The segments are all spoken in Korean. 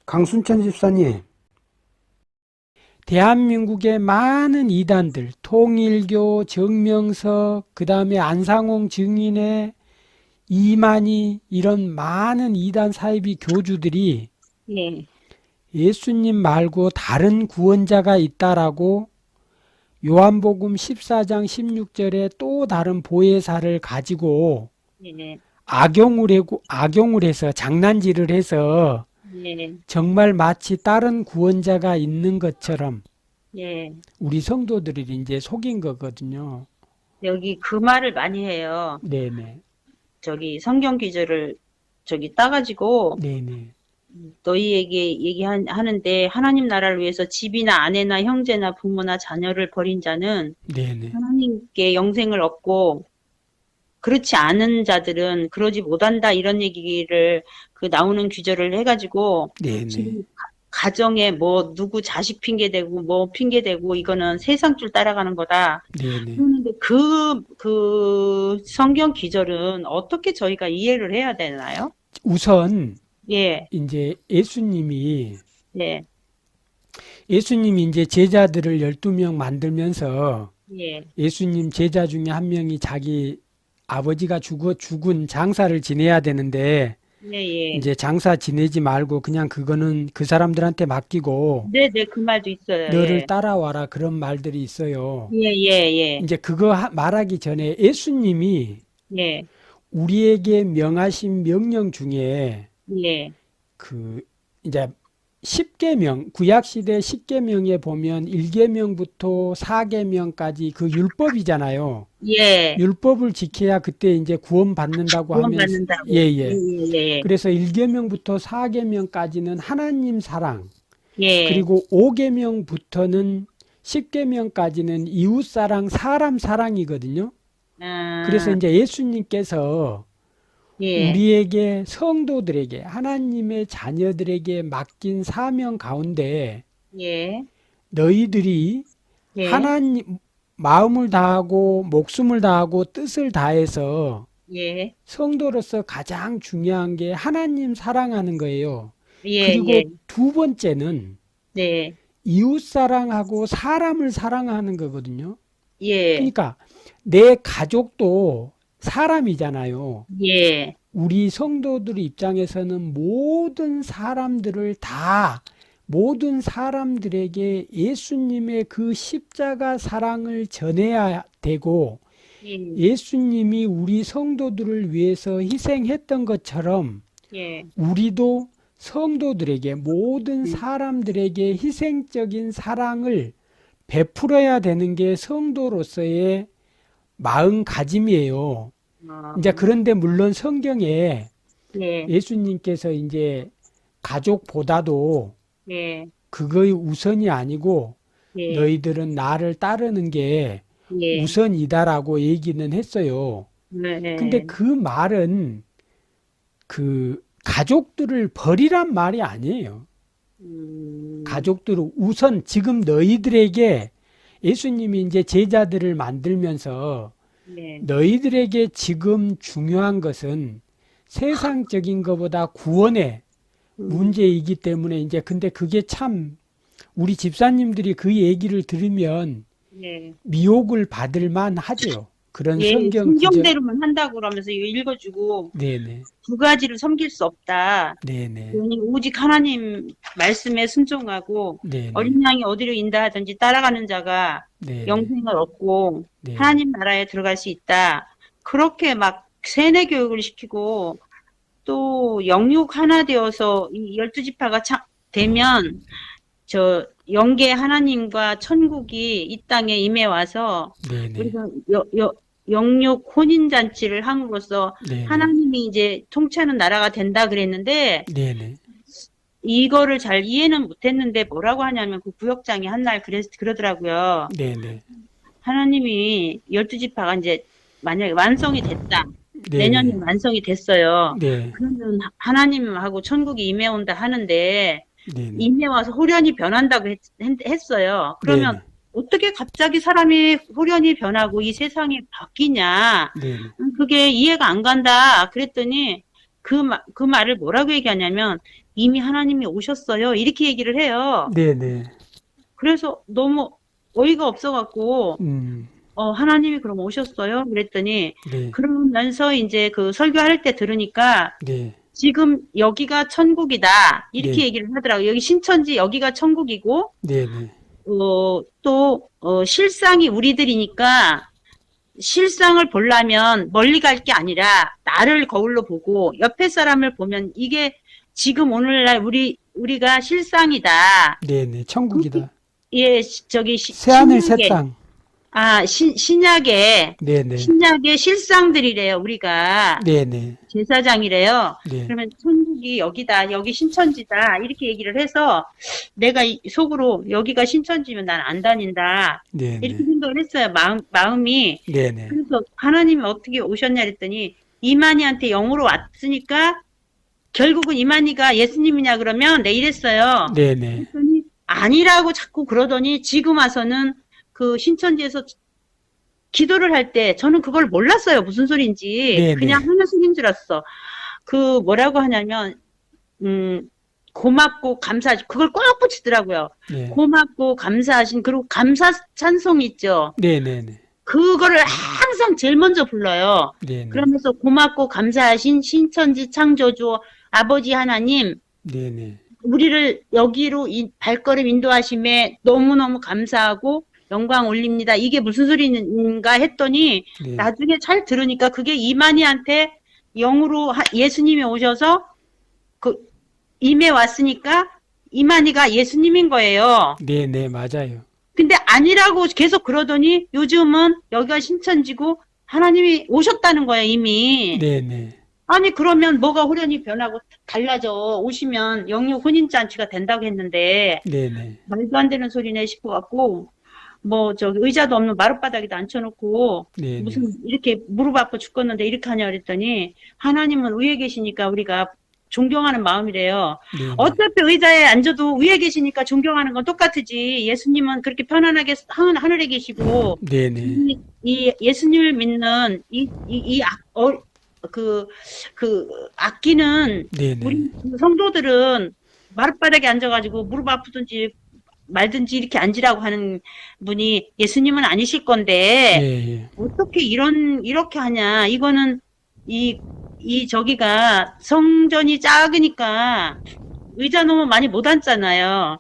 강순천 집사님, 대한민국의 많은 이단들, 통일교, 정명석, 그 다음에 안상홍 증인회, 이만희 이런 많은 이단 사이비 교주들이 예, 예수님 말고 다른 구원자가 있다라고 요한복음 14장 16절에 또 다른 보혜사를 가지고 예, 악용을 해서 장난질을 해서 예, 정말 마치 다른 구원자가 있는 것처럼 예. 우리 성도들을 이제 속인 거거든요. 여기 그 말을 많이 해요. 네네. 저기 성경 기절을 저기 따가지고 네네. 너희에게 얘기하는데 하나님 나라를 위해서 집이나 아내나 형제나 부모나 자녀를 버린 자는 네네. 하나님께 영생을 얻고 그렇지 않은 자들은 그러지 못한다 이런 얘기를 그 나오는 규절을 해가지고 네네. 지금 가정에 뭐 누구 자식 핑계대고 뭐 핑계대고 이거는 세상 줄 따라가는 거다. 네네. 그런데 그 성경 기절은 어떻게 저희가 이해를 해야 되나요? 우선 예, 이제 예, 예수님이 이제 제자들을 12명 만들면서 예, 예수님 제자 중에 한 명이 자기 아버지가 죽은 장사를 지내야 되는데 예, 예. 이제 장사 지내지 말고 그냥 그거는 그 사람들한테 맡기고 네, 네, 그 말도 있어요. 너를 예, 따라와라 그런 말들이 있어요. 예, 예, 예, 이제 그거 말하기 전에 예수님이 예, 우리에게 명하신 명령 중에 예, 그 이제 10계명 구약 시대 10계명에 보면 1계명부터 4계명까지 그 율법이잖아요. 예. 율법을 지켜야 그때 이제 구원받는다고 하면서 구원받는다고. 예, 예예. 예, 그래서 1계명부터 4계명까지는 하나님 사랑, 예, 예. 그리고 5계명부터는 10계명까지는 이웃 사랑, 사람 사랑이거든요. 그래서 아, 이제 예수님께서 예, 우리에게 성도들에게 하나님의 자녀들에게 맡긴 사명 가운데 예, 너희들이 예, 하나님 마음을 다하고 목숨을 다하고 뜻을 다해서 예, 성도로서 가장 중요한 게 하나님 사랑하는 거예요. 예, 그리고 예, 두 번째는 네, 이웃 사랑하고 사람을 사랑하는 거거든요. 예, 그러니까 내 가족도 사람이잖아요. 예, 우리 성도들 입장에서는 모든 사람들에게 예수님의 그 십자가 사랑을 전해야 되고 예, 예수님이 우리 성도들을 위해서 희생했던 것처럼 예, 우리도 성도들에게 모든 음, 사람들에게 희생적인 사랑을 베풀어야 되는 게 성도로서의 마음가짐이에요. 어, 이제 그런데 물론 성경에 예, 예수님께서 이제 가족보다도 예, 그거의 우선이 아니고 예, 너희들은 나를 따르는 게 예, 우선이다라고 얘기는 했어요. 근데 네, 그 말은 그 가족들을 버리란 말이 아니에요. 음, 가족들을 우선 지금 너희들에게 예수님이 이제 제자들을 만들면서 네, 너희들에게 지금 중요한 것은 세상적인 것보다 구원의 음, 문제이기 때문에 이제 근데 그게 참 우리 집사님들이 그 얘기를 들으면 네. 미혹을 받을 만하죠. 그런 예, 성경 기저 성경대로만 한다고 그러면서 이거 읽어주고 네네 두 가지를 섬길 수 없다. 네네 그러니 오직 하나님 말씀에 순종하고 네네 어린 양이 어디로 인도하든지 따라가는 자가 네네 영생을 얻고 네네 하나님 나라에 들어갈 수 있다. 그렇게 막 세뇌 교육을 시키고 또 영육 하나 되어서 이 12지파가 되면 저 영계 하나님과 천국이 이 땅에 임해 와서 네네 우리가 영육 혼인 잔치를 함으로써 네네 하나님이 이제 통치하는 나라가 된다 그랬는데 네네 이거를 잘 이해는 못했는데 뭐라고 하냐면 그 구역장이 한 날 그러더라고요. 네네 하나님이 12지파가 이제 만약에 완성이 됐다. 내년에 네네 완성이 됐어요. 네 그러면 하나님하고 천국이 임해 온다 하는데 네네 임해 와서 홀연히 변한다고 했어요. 그러면 네네 어떻게 갑자기 사람이 홀연히 변하고 이 세상이 바뀌냐? 네네 그게 이해가 안 간다. 그랬더니 그 말을 뭐라고 얘기하냐면 이미 하나님이 오셨어요. 이렇게 얘기를 해요. 네네. 그래서 너무 어이가 없어갖고 하나님이 그럼 오셨어요? 그랬더니 네, 그러면서 이제 그 설교할 때 들으니까 네, 지금 여기가 천국이다. 이렇게 네, 얘기를 하더라고요. 여기 신천지 여기가 천국이고 네네. 실상이 우리들이니까 실상을 보려면 멀리 갈 게 아니라 나를 거울로 보고 옆에 사람을 보면 이게 지금 오늘날 우리가 실상이다. 네네. 천국이다. 예, 새하늘 새 땅. 신약의 네네. 실상들이래요, 우리가. 네네. 제사장이래요. 네, 그러면 천국이 여기다, 여기 신천지다, 이렇게 얘기를 해서 내가 속으로 여기가 신천지면 난 안 다닌다. 이렇게 네네. 생각을 했어요, 마음이. 네네. 그래서 하나님이 어떻게 오셨냐 그랬더니 이만희한테 영으로 왔으니까 결국은 이만희가 예수님이냐 그러면 내 이랬어요. 네네. 그랬더니 아니라고 자꾸 그러더니 지금 와서는 그 신천지에서 기도를 할 때 저는 그걸 몰랐어요. 무슨 소리인지. 네네. 그냥 하는 소리인 줄 알았어. 그 뭐라고 하냐면 고맙고 감사하신 그걸 꼭 붙이더라고요. 네. 고맙고 감사하신 그리고 감사 찬송 있죠. 네네네. 그거를 항상 제일 먼저 불러요. 네네. 그러면서 고맙고 감사하신 신천지 창조주 아버지 하나님 네네. 우리를 여기로 발걸음 인도하심에 너무너무 감사하고 영광 올립니다. 이게 무슨 소리인가 했더니 네. 나중에 잘 들으니까 그게 이만희한테 영으로 예수님이 오셔서 그 임해 왔으니까 이만희가 예수님인 거예요. 네네. 맞아요. 근데 아니라고 계속 그러더니 요즘은 여기가 신천지고 하나님이 오셨다는 거예요, 이미. 네네. 아니 그러면 뭐가 후련히 변하고 달라져 오시면 영육 혼인잔치가 된다고 했는데 네네. 말도 안 되는 소리네 싶어갖고 뭐 저기 의자도 없는 마룻바닥에도 앉혀놓고 네네. 무슨 이렇게 무릎 아파 죽겠는데 이렇게 하냐 그랬더니 하나님은 위에 계시니까 우리가 존경하는 마음이래요. 네네. 어차피 의자에 앉아도 위에 계시니까 존경하는 건 똑같으지. 예수님은 그렇게 편안하게 하늘에 계시고 네네. 이 예수님을 믿는 악기는 네네. 우리 성도들은 마룻바닥에 앉아가지고 무릎 아프든지 말든지 이렇게 앉으라고 하는 분이 예수님은 아니실 건데 예, 예. 어떻게 이렇게 하냐. 이거는 저기가 성전이 작으니까 의자 너무 많이 못 앉잖아요.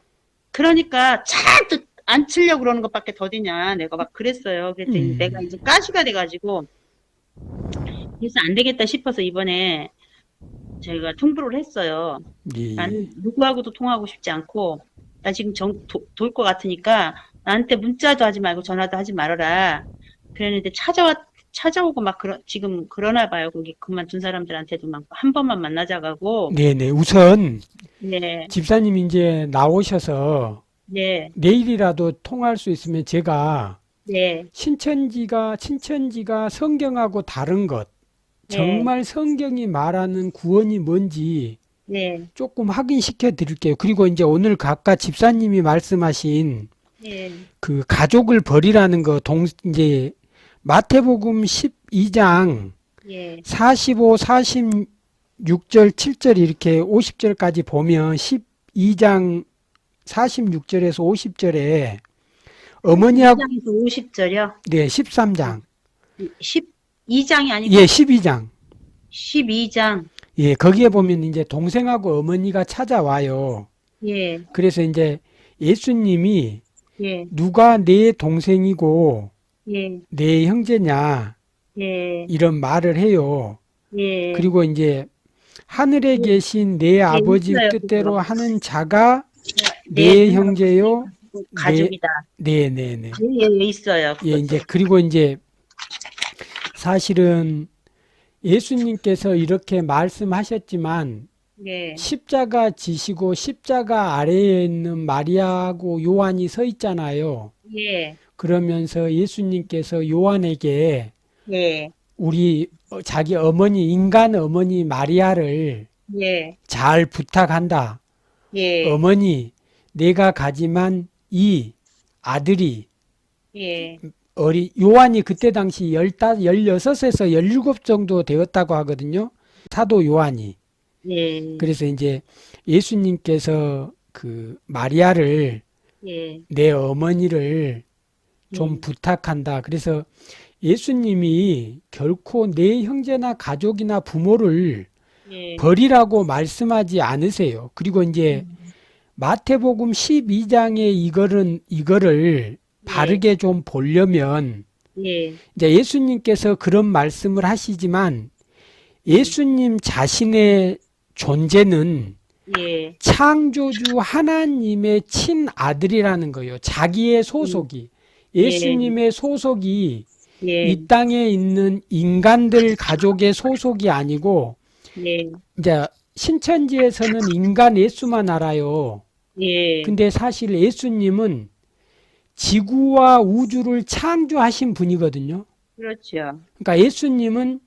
그러니까 잔뜩 앉히려고 그러는 것밖에 더디냐. 내가 막 그랬어요. 그랬더니 내가 이제 가시가 돼가지고 그래서 안 되겠다 싶어서 이번에 제가 통보를 했어요. 예, 예. 나는 누구하고도 통하고 싶지 않고 나 지금 돌 것 같으니까 나한테 문자도 하지 말고 전화도 하지 말아라. 그랬는데 찾아오고 막 지금 그러나 봐요. 거기 그만둔 사람들한테도 막 한 번만 만나자고. 네네. 우선 네, 집사님 이제 나오셔서 네, 내일이라도 통할 수 있으면 제가 네, 신천지가 성경하고 다른 것, 네, 정말 성경이 말하는 구원이 뭔지 네, 조금 확인시켜 드릴게요. 그리고 이제 오늘 각각 집사님이 말씀하신 네, 그 가족을 버리라는 거 이제 마태복음 12장 예, 45, 46절, 7절 이렇게 50절까지 보면 12장 46절에서 50절에 어머니하고 2장에서 50절이요. 네, 13장. 12장이 아니고 예, 12장. 12장. 예, 거기에 보면 이제 동생하고 어머니가 찾아와요. 예, 그래서 이제 예수님이 예, 누가 내 동생이고 예, 내 형제냐 예, 이런 말을 해요. 예. 그리고 이제 하늘에 계신 내 아버지 있어요, 뜻대로 그거. 하는 자가 네, 내 형제요. 가족이다. 네네네. 예, 있어요. 예, 이제 그리고 이제 사실은 예수님께서 이렇게 말씀하셨지만 예, 십자가 지시고 십자가 아래에 있는 마리아하고 요한이 서 있잖아요. 예, 그러면서 예수님께서 요한에게 예, 우리 자기 어머니 인간 어머니 마리아를 예, 잘 부탁한다. 예, 어머니 내가 가지만 이 아들이 예, 요한이 그때 당시 16에서 17 정도 되었다고 하거든요. 사도 요한이. 예, 그래서 이제 예수님께서 그 마리아를 예, 내 어머니를 좀 예, 부탁한다. 그래서 예수님이 결코 내 형제나 가족이나 부모를 예, 버리라고 말씀하지 않으세요. 그리고 이제 음, 마태복음 12장에 이거를 예, 바르게 좀 보려면 예, 이제 예수님께서 그런 말씀을 하시지만 예, 예수님 자신의 존재는 예, 창조주 하나님의 친아들이라는 거예요. 자기의 소속이. 예, 예수님의 소속이 예, 이 땅에 있는 인간들 가족의 소속이 아니고 예, 이제 신천지에서는 인간 예수만 알아요. 예, 근데 사실 예수님은 지구와 우주를 창조하신 분이거든요. 그렇죠. 그러니까 예수님은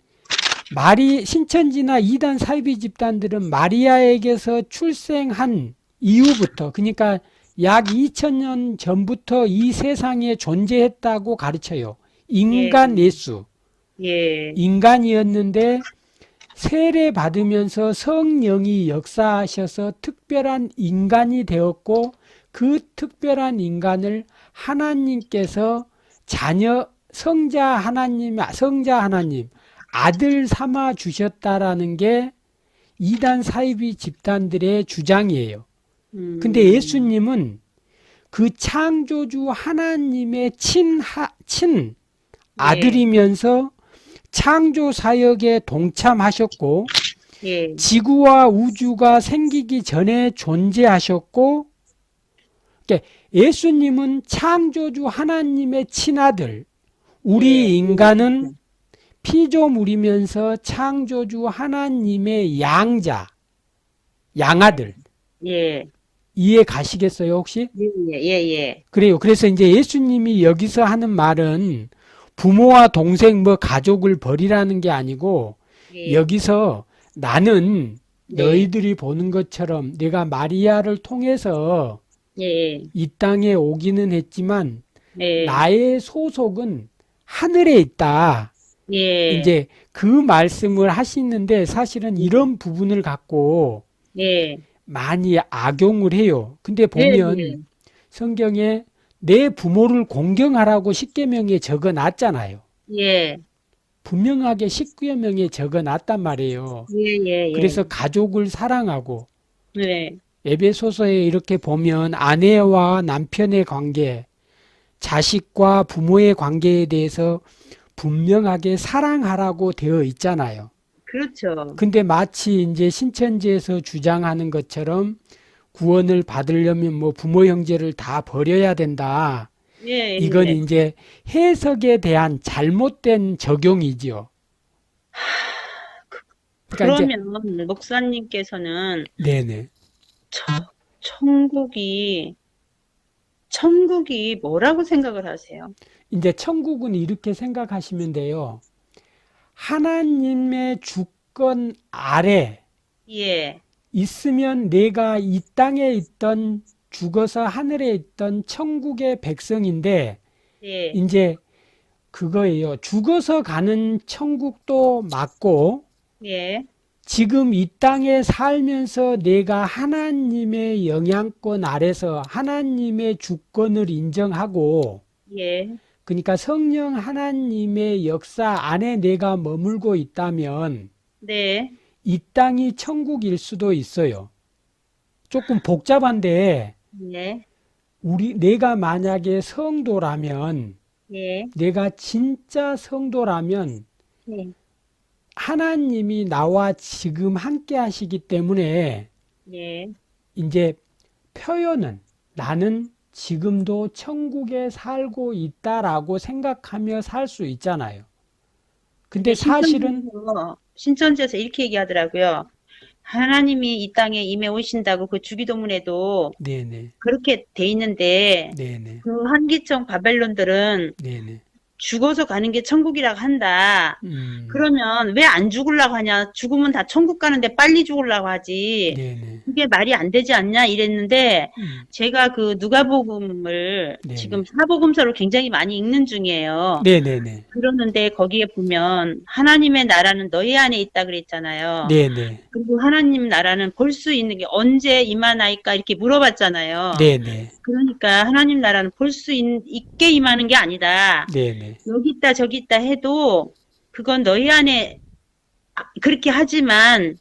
신천지나 이단 사이비 집단들은 마리아에게서 출생한 이후부터, 그러니까 약 2000년 전부터 이 세상에 존재했다고 가르쳐요. 예, 인간 예수. 예, 인간이었는데 세례 받으면서 성령이 역사하셔서 특별한 인간이 되었고 그 특별한 인간을 하나님께서 성자 하나님, 아들 삼아 주셨다라는 게 이단 사이비 집단들의 주장이에요. 근데 음, 예수님은 그 창조주 하나님의 친 예, 아들이면서 창조 사역에 동참하셨고 예, 지구와 우주가 생기기 전에 존재하셨고, 그러니까 예수님은 창조주 하나님의 친아들, 예, 우리 인간은 피조물이면서 창조주 하나님의 양아들. 예, 이해 가시겠어요, 혹시? 예, 예, 예, 그래요. 그래서 이제 예수님이 여기서 하는 말은 부모와 동생 뭐 가족을 버리라는 게 아니고 예, 여기서 나는 네, 너희들이 보는 것처럼 내가 마리아를 통해서 예, 이 땅에 오기는 했지만 예, 나의 소속은 하늘에 있다. 예, 이제 그 말씀을 하시는데 사실은 이런 부분을 갖고 예, 많이 악용을 해요. 근데 예, 보면 성경에 내 부모를 공경하라고 십계명에 적어 놨잖아요. 예, 분명하게 십계명에 적어 놨단 말이에요. 예, 예, 그래서 예, 가족을 사랑하고 네, 에베소서에 이렇게 보면 아내와 남편의 관계, 자식과 부모의 관계에 대해서 분명하게 사랑하라고 되어 있잖아요. 그렇죠. 근데 마치 이제 신천지에서 주장하는 것처럼 구원을 받으려면 뭐 부모 형제를 다 버려야 된다. 예, 이건 예. 이제 해석에 대한 잘못된 적용이지요. 그러니까 이제 그러면 목사님께서는 네네. 저, 천국이, 천국이 뭐라고 생각을 하세요? 이제 천국은 이렇게 생각하시면 돼요. 하나님의 주권 아래 예, 있으면 내가 이 땅에 있던 죽어서 하늘에 있던 천국의 백성인데 예, 이제 그거예요. 죽어서 가는 천국도 맞고 예, 지금 이 땅에 살면서 내가 하나님의 영향권 아래서 하나님의 주권을 인정하고 예, 그러니까 성령 하나님의 역사 안에 내가 머물고 있다면 네, 이 땅이 천국일 수도 있어요. 조금 복잡한데 예, 내가 만약에 성도라면 예, 내가 진짜 성도라면 예, 하나님이 나와 지금 함께 하시기 때문에 예. 이제 표현은 나는 지금도 천국에 살고 있다라고 생각하며 살 수 있잖아요. 근데 근데 사실은 신천지에서 이렇게 얘기하더라고요. 하나님이 이 땅에 임해 오신다고 그 주기도문에도 네네 그렇게 돼 있는데 네네 그 한기성 바벨론들은 네네 죽어서 가는 게 천국이라고 한다. 음, 그러면 왜 안 죽으려고 하냐? 죽으면 다 천국 가는데 빨리 죽으려고 하지. 네네. 그게 말이 안 되지 않냐? 이랬는데 음, 제가 그 누가복음을 네네. 지금 사복음서를 굉장히 많이 읽는 중이에요. 네네네. 그러는데 거기에 보면 하나님의 나라는 너희 안에 있다 그랬잖아요. 네네. 그리고 하나님 나라는 볼 수 있는 게 언제 임하나이까 이렇게 물어봤잖아요. 네네. 그러니까 하나님 나라는 볼 수 있게 임하는 게 아니다. 네네. 여기 있다 저기 있다 해도 그건 너희 안에 그렇게 하지만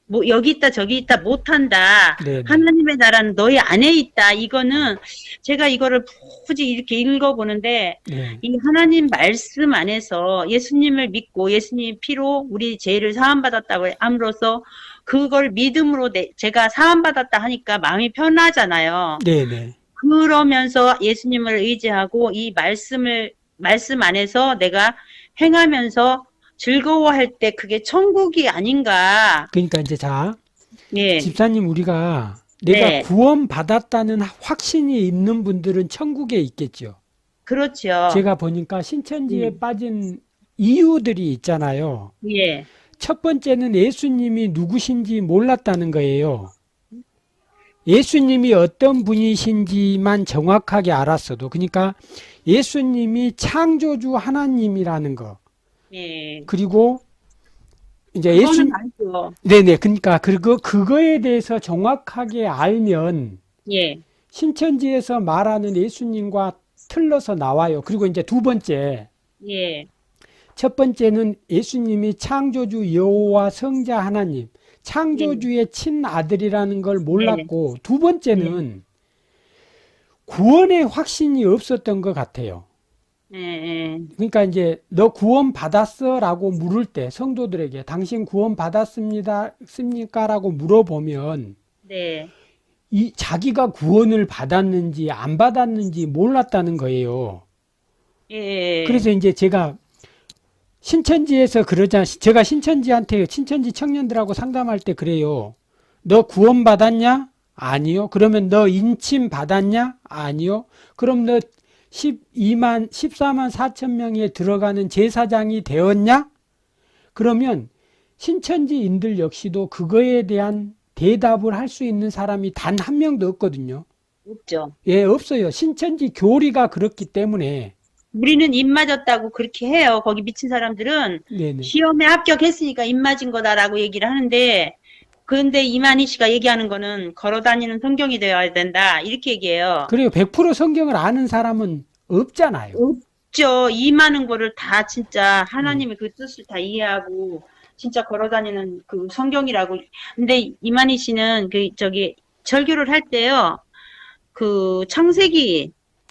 뭐 여기 있다 저기 있다 못한다. 네네. 하나님의 나라는 너희 안에 있다. 이거는 제가 이거를 굳이 이렇게 읽어보는데 네. 이 하나님 말씀 안에서 예수님을 믿고 예수님 피로 우리 죄를 사함받았다고 함으로써 그걸 믿음으로 제가 사함받았다 하니까 마음이 편하잖아요. 네네. 그러면서 예수님을 의지하고 이 말씀 안에서 내가 행하면서 즐거워할 때 그게 천국이 아닌가. 그러니까 이제 자, 예, 집사님 우리가 내가 네, 구원받았다는 확신이 있는 분들은 천국에 있겠죠. 그렇죠. 제가 보니까 신천지에 음, 빠진 이유들이 있잖아요. 예, 첫 번째는 예수님이 누구신지 몰랐다는 거예요. 예수님이 어떤 분이신지만 정확하게 알았어도, 그러니까 예수님이 창조주 하나님이라는 거. 예. 그리고 이제 그거는 알죠. 네네. 그러니까 그거에 대해서 정확하게 알면 예, 신천지에서 말하는 예수님과 틀려서 나와요. 그리고 이제 두 번째, 예, 첫 번째는 예수님이 창조주 여호와 성자 하나님, 예, 창조주의 친아들이라는 걸 예, 몰랐고, 두 예, 번째는 구원의 확신이 없었던 것 같아요. 예, 예. 그러니까 이제 너 구원 받았어? 라고 물을 때 성도들에게 당신 구원 받았습니까? 라고 물어보면 네, 이 자기가 구원을 받았는지 안 받았는지 몰랐다는 거예요. 예, 그래서 이제 제가 신천지에서 그러자 제가 신천지 청년들하고 상담할 때 그래요. 너 구원 받았냐? 아니요. 그러면 너 인침 받았냐? 아니요. 그럼 너 14만 4천 명에 들어가는 제사장이 되었냐? 그러면 신천지인들 역시도 그거에 대한 대답을 할 수 있는 사람이 단 한 명도 없거든요. 없죠. 예, 없어요. 신천지 교리가 그렇기 때문에. 우리는 입 맞았다고 그렇게 해요. 거기 미친 사람들은 네네. 시험에 합격했으니까 입 맞은 거다라고 얘기를 하는데, 그런데 이만희 씨가 얘기하는 거는 걸어 다니는 성경이 되어야 된다. 이렇게 얘기해요. 그리고 100% 성경을 아는 사람은 없잖아요. 없죠. 이 많은 거를 다 진짜 네. 하나님의 그 뜻을 다 이해하고 진짜 걸어 다니는 그 성경이라고. 근데 이만희 씨는 그 저기 절교를 할 때요. 그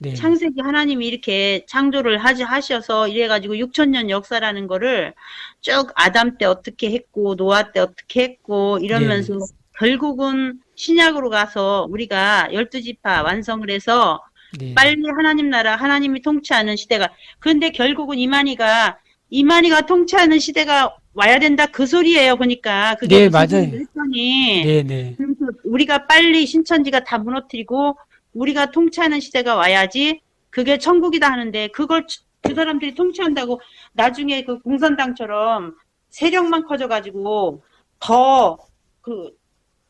네네. 창세기 하나님이 이렇게 창조를 하셔서 이래가지고 6천년 역사라는 거를 쭉 아담 때 어떻게 했고 노아 때 어떻게 했고 네네. 이러면서 결국은 신약으로 가서 우리가 12지파 완성을 해서 네네. 빨리 하나님 나라 하나님이 통치하는 시대가, 그런데 결국은 이만희가 통치하는 시대가 와야 된다 그 소리예요. 보니까 그게 네, 무슨 맞아요. 소리를 했더니, 네네. 그래서 우리가 빨리 신천지가 다 무너뜨리고 우리가 통치하는 시대가 와야지 그게 천국이다 하는데, 그걸 그 사람들이 통치한다고 나중에 그 공산당처럼 세력만 커져가지고 더 그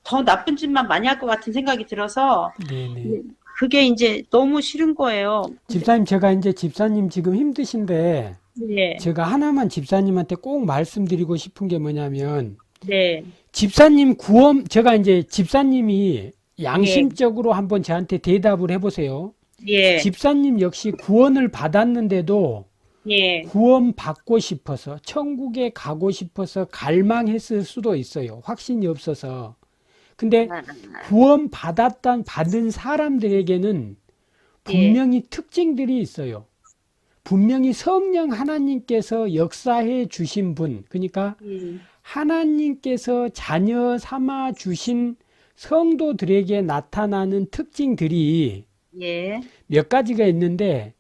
더 나쁜 짓만 많이 할 것 같은 생각이 들어서 네네. 그게 이제 너무 싫은 거예요. 집사님, 제가 이제 집사님 지금 힘드신데, 네, 제가 하나만 집사님한테 꼭 말씀드리고 싶은 게 뭐냐면, 네, 제가 이제 집사님이 예, 양심적으로 한번 저한테 대답을 해보세요. 예, 집사님 역시 구원을 받았는데도 예, 구원 받고 싶어서, 천국에 가고 싶어서 갈망했을 수도 있어요. 확신이 없어서. 근데 아, 받은 사람들에게는 예, 분명히 특징들이 있어요. 분명히 성령 하나님께서 역사해 주신 분, 그러니까 예, 하나님께서 자녀 삼아 주신 성도들에게 나타나는 특징들이 예, 몇 가지가 있는데,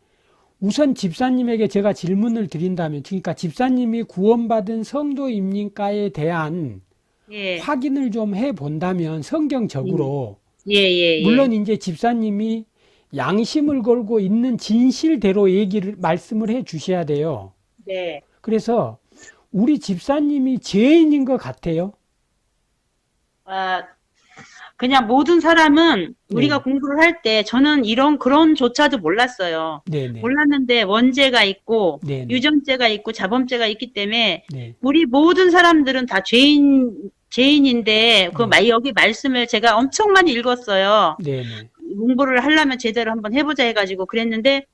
우선 집사님에게 제가 질문을 드린다면, 그러니까 집사님이 구원받은 성도입니까에 대한 예, 확인을 좀 해 본다면, 성경적으로, 예, 예, 물론 이제 집사님이 양심을 걸고 있는 진실대로 말씀을 해 주셔야 돼요. 네. 그래서 우리 집사님이 죄인인 것 같아요. 아, 그냥 모든 사람은 우리가 네. 공부를 할 때 저는 그런 조차도 몰랐어요. 네네. 몰랐는데 원죄가 있고 네네. 유전죄가 있고 자범죄가 있기 때문에 네. 우리 모든 사람들은 다 죄인인데 여기 말씀을 제가 엄청 많이 읽었어요. 네네. 공부를 하려면 제대로 한번 해보자 해가지고 그랬는데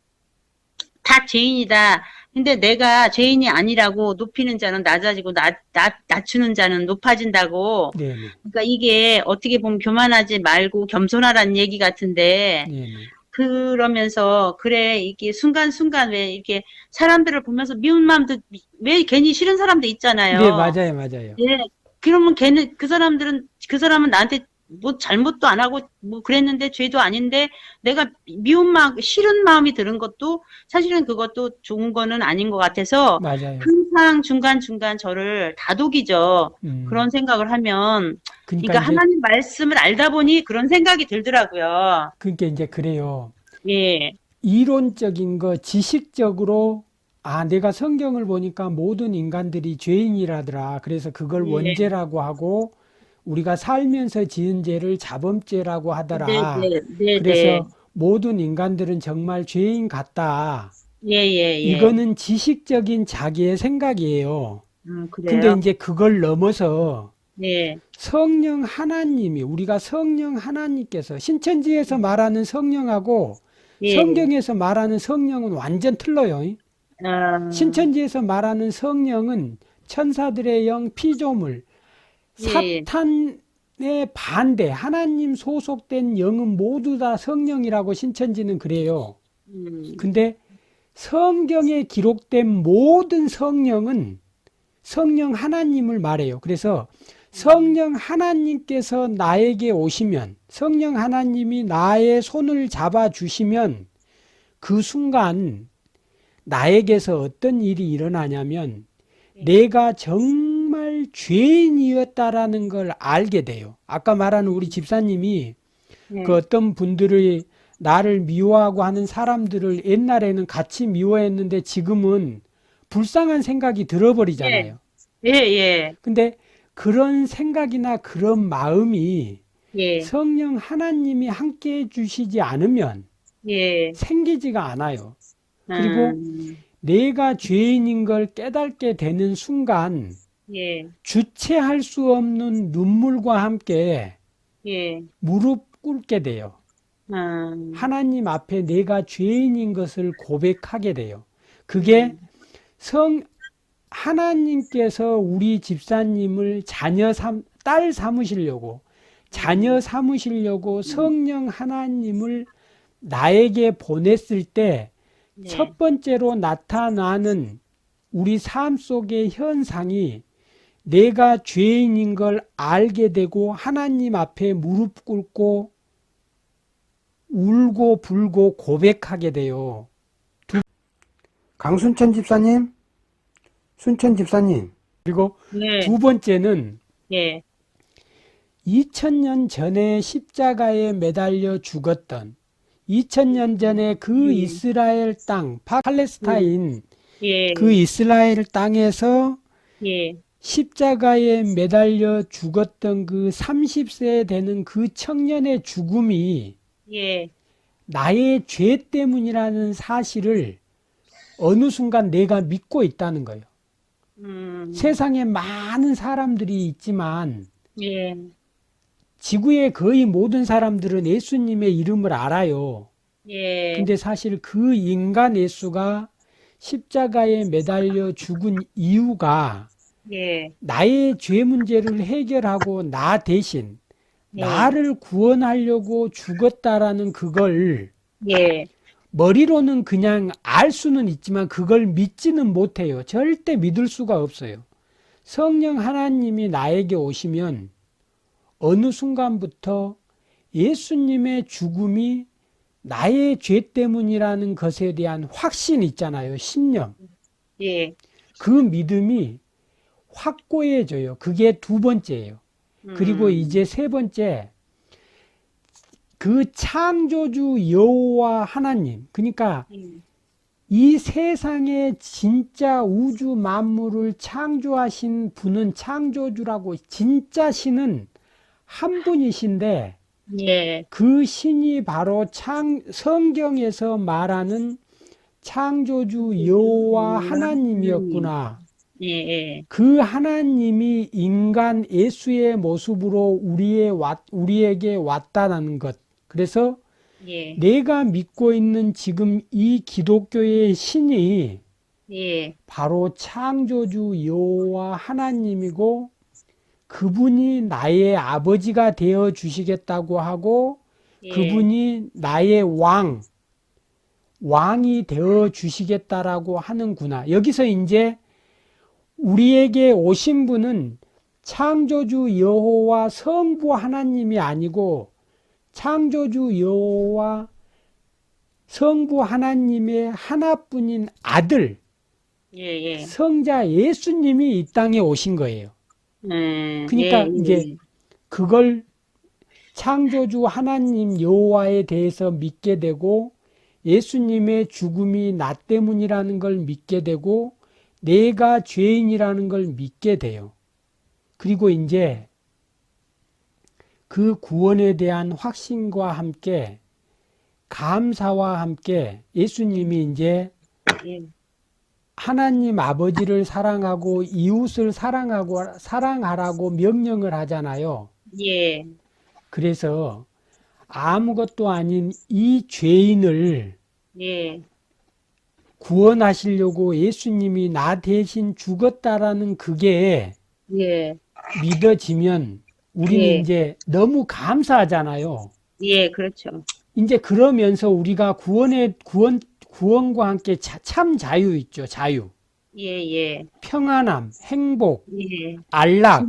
다 죄인이다. 근데 내가 죄인이 아니라고 높이는 자는 낮아지고 낮추는 자는 높아진다고. 네네. 그러니까 이게 어떻게 보면 교만하지 말고 겸손하라는 얘기 같은데 네네. 그러면서 그래 이게 순간순간 왜 이렇게 사람들을 보면서 미운 마음도 왜 괜히 싫은 사람도 네, 있잖아요. 맞아요, 맞아요. 예. 그러면 그 사람은 나한테 뭐 잘못도 안 하고 뭐 그랬는데 죄도 아닌데 내가 미운 마음, 싫은 마음이 드는 것도 사실은 그것도 좋은 거는 아닌 것 같아서 맞아요. 항상 중간중간 저를 다독이죠. 그런 생각을 하면 그러니까 그러니까 이제, 하나님 말씀을 알다 보니 그런 생각이 들더라고요. 그러니까 이제 그래요. 예. 이론적인 거, 지식적으로, 아, 내가 성경을 보니까 모든 인간들이 죄인이라더라. 그래서 그걸 예. 원죄라고 하고, 우리가 살면서 지은 죄를 자범죄라고 네, 하더라. 네, 네, 네. 그래서 모든 인간들은 정말 죄인 같다. 예, 예, 예. 이거는 지식적인 자기의 생각이에요. 근데 그래요. 이제 그걸 넘어서 예. 우리가 성령 하나님께서 신천지에서 말하는 성령하고 예. 성경에서 말하는 성령은 완전 틀려요. 아, 신천지에서 말하는 성령은 천사들의 영, 피조물, 예. 사탄의 반대, 하나님 소속된 영은 모두 다 성령이라고 신천지는 그래요. 음, 근데 성경에 기록된 모든 성령은 성령 하나님을 말해요. 그래서 성령 하나님께서 나에게 오시면, 성령 하나님이 나의 손을 잡아 주시면 그 순간 나에게서 어떤 일이 일어나냐면 내가 정말 죄인이었다라는 걸 알게 돼요. 아까 말하는 우리 집사님이 그 네. 어떤 분들이 나를 미워하고 하는 사람들을 옛날에는 같이 미워했는데 지금은 불쌍한 생각이 예. 들어버리잖아요. 예, 예. 근데 그런 생각이나 그런 마음이 예. 성령 하나님이 함께 해주시지 않으면 예. 생기지가 않아요. 그리고 음, 내가 죄인인 걸 깨닫게 되는 순간 예. 주체할 수 없는 눈물과 함께 예. 무릎 꿇게 돼요. 음, 하나님 앞에 내가 죄인인 것을 고백하게 돼요. 그게 하나님께서 우리 집사님을 딸 삼으시려고, 자녀 삼으시려고 성령 하나님을 나에게 보냈을 때 네. 첫 번째로 나타나는 우리 삶 속의 현상이 내가 죄인인 걸 알게 되고 하나님 앞에 무릎 꿇고 울고 불고 고백하게 돼요. 강순천 집사님, 순천 집사님. 그리고 네. 두 번째는 예. 2000년 전에 십자가에 매달려 죽었던 2000년 전에 그 이스라엘 땅, 팔레스타인 예. 그 이스라엘 땅에서 예. 십자가에 매달려 죽었던 그 30세 되는 그 청년의 죽음이 예. 나의 죄 때문이라는 사실을 어느 순간 내가 믿고 있다는 거예요. 음, 세상에 많은 사람들이 있지만 예. 지구의 거의 모든 사람들은 예수님의 이름을 알아요. 예. 근데 사실 그 인간 예수가 십자가에 매달려 죽은 이유가 예. 나의 죄 문제를 해결하고 나 대신 예. 나를 구원하려고 죽었다라는 그걸 예. 머리로는 그냥 알 수는 있지만 그걸 믿지는 못해요. 절대 믿을 수가 없어요. 성령 하나님이 나에게 오시면 어느 순간부터 예수님의 죽음이 나의 죄 때문이라는 것에 대한 확신이 있잖아요. 신념. 예. 그 믿음이 확고해져요. 그게 두 번째예요. 그리고 이제 세 번째, 그 창조주 여호와 하나님, 그러니까 예. 이 세상에 진짜 우주 만물을 창조하신 분은 창조주라고, 진짜 신은 한 분이신데 예. 그 신이 바로 성경에서 말하는 창조주 여호와 하나님이었구나. 예. 예. 그 하나님이 인간 예수의 모습으로 우리에게 왔다는 것. 그래서 예. 내가 믿고 있는 지금 이 기독교의 신이 예. 바로 창조주 여호와 하나님이고, 그분이 나의 아버지가 되어 주시겠다고 하고, 예. 그분이 나의 왕이 되어 주시겠다라고 하는구나. 여기서 이제 우리에게 오신 분은 창조주 여호와 성부 하나님이 아니고 창조주 여호와 성부 하나님의 하나뿐인 아들, 예. 예. 성자 예수님이 이 땅에 오신 거예요. 그러니까 예. 이제 그걸 창조주 하나님 여호와에 대해서 믿게 되고, 예수님의 죽음이 나 때문이라는 걸 믿게 되고, 내가 죄인이라는 걸 믿게 돼요. 그리고 이제 그 구원에 대한 확신과 함께 감사와 함께 예수님이 이제 예. 하나님 아버지를 사랑하고 이웃을 사랑하라고 명령을 하잖아요. 예. 그래서 아무것도 아닌 이 죄인을 예. 구원하시려고 예수님이 나 대신 죽었다라는 그게 예. 믿어지면 우리는 예. 이제 너무 감사하잖아요. 예. 그렇죠. 이제 그러면서 우리가 구원과 함께 참 자유 있죠. 자유. 예. 예. 평안함, 행복, 예. 안락.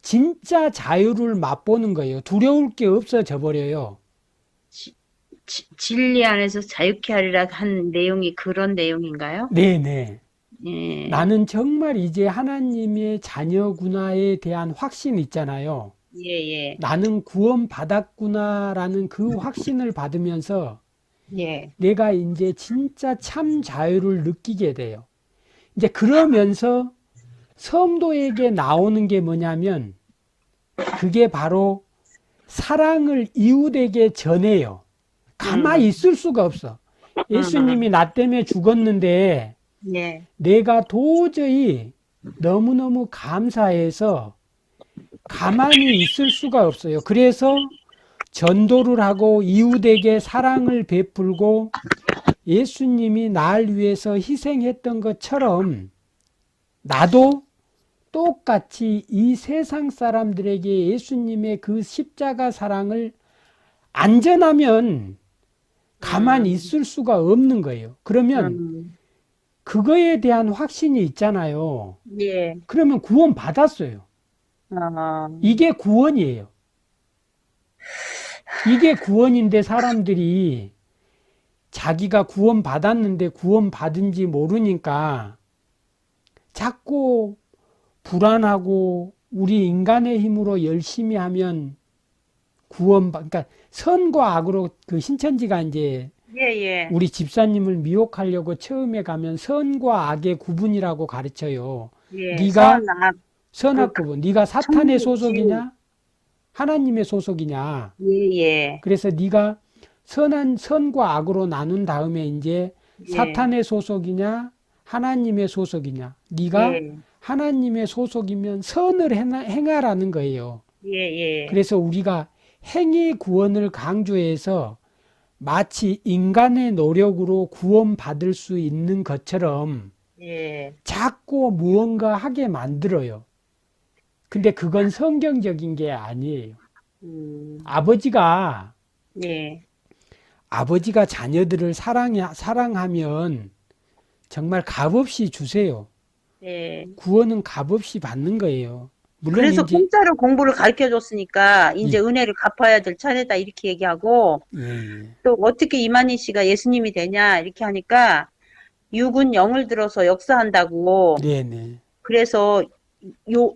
진짜 자유를 맛보는 거예요. 두려울 게 없어져 버려요. 진리 안에서 자유케 하리라 한 내용이 그런 내용인가요? 네네. 예. 나는 정말 이제 하나님의 자녀구나에 대한 확신 있잖아요. 예. 예. 나는 구원받았구나라는 그 확신을 받으면서 예. 내가 이제 진짜 참 자유를 느끼게 돼요. 이제 그러면서 성도에게 나오는 게 뭐냐면, 그게 바로 사랑을 이웃에게 전해요. 가만히 있을 수가 없어. 예수님이 나 때문에 죽었는데 예. 내가 도저히 너무너무 감사해서 가만히 있을 수가 없어요. 그래서 전도를 하고 이웃에게 사랑을 베풀고, 예수님이 날 위해서 희생했던 것처럼 나도 똑같이 이 세상 사람들에게 예수님의 그 십자가 사랑을 안전하면 가만히 있을 수가 없는 거예요. 그러면 그거에 대한 확신이 있잖아요. 예. 그러면 구원 받았어요. 이게 구원이에요. 이게 구원인데 사람들이 자기가 구원 받았는데 구원 받은지 모르니까 자꾸 불안하고, 우리 인간의 힘으로 열심히 하면 그러니까 선과 악으로, 그 신천지가 이제 예. 예. 우리 집사님을 미혹하려고 처음에 가면 선과 악의 구분이라고 가르쳐요. 예. 네가 선악. 선악 구분, 네가 사탄의 천국, 소속이냐 하나님의 소속이냐. 예. 예. 그래서 네가 선과 악으로 나눈 다음에 이제 예. 사탄의 소속이냐 하나님의 소속이냐. 네가 예. 하나님의 소속이면 선을 행하라는 거예요. 예. 예. 그래서 우리가 행위 구원을 강조해서 마치 인간의 노력으로 구원받을 수 있는 것처럼 예. 자꾸 무언가 하게 만들어요. 근데 그건 성경적인 게 아니에요. 아버지가 예. 자녀들을 사랑하면 정말 값없이 주세요. 예. 구원은 값없이 받는 거예요. 물론 그래서 이제 공짜로 공부를 가르쳐 줬으니까 이제 예. 은혜를 갚아야 될 차례다 이렇게 얘기하고, 예. 또 어떻게 이만희 씨가 예수님이 되냐 이렇게 하니까 육은 영을 들어서 역사한다고. 네네. 그래서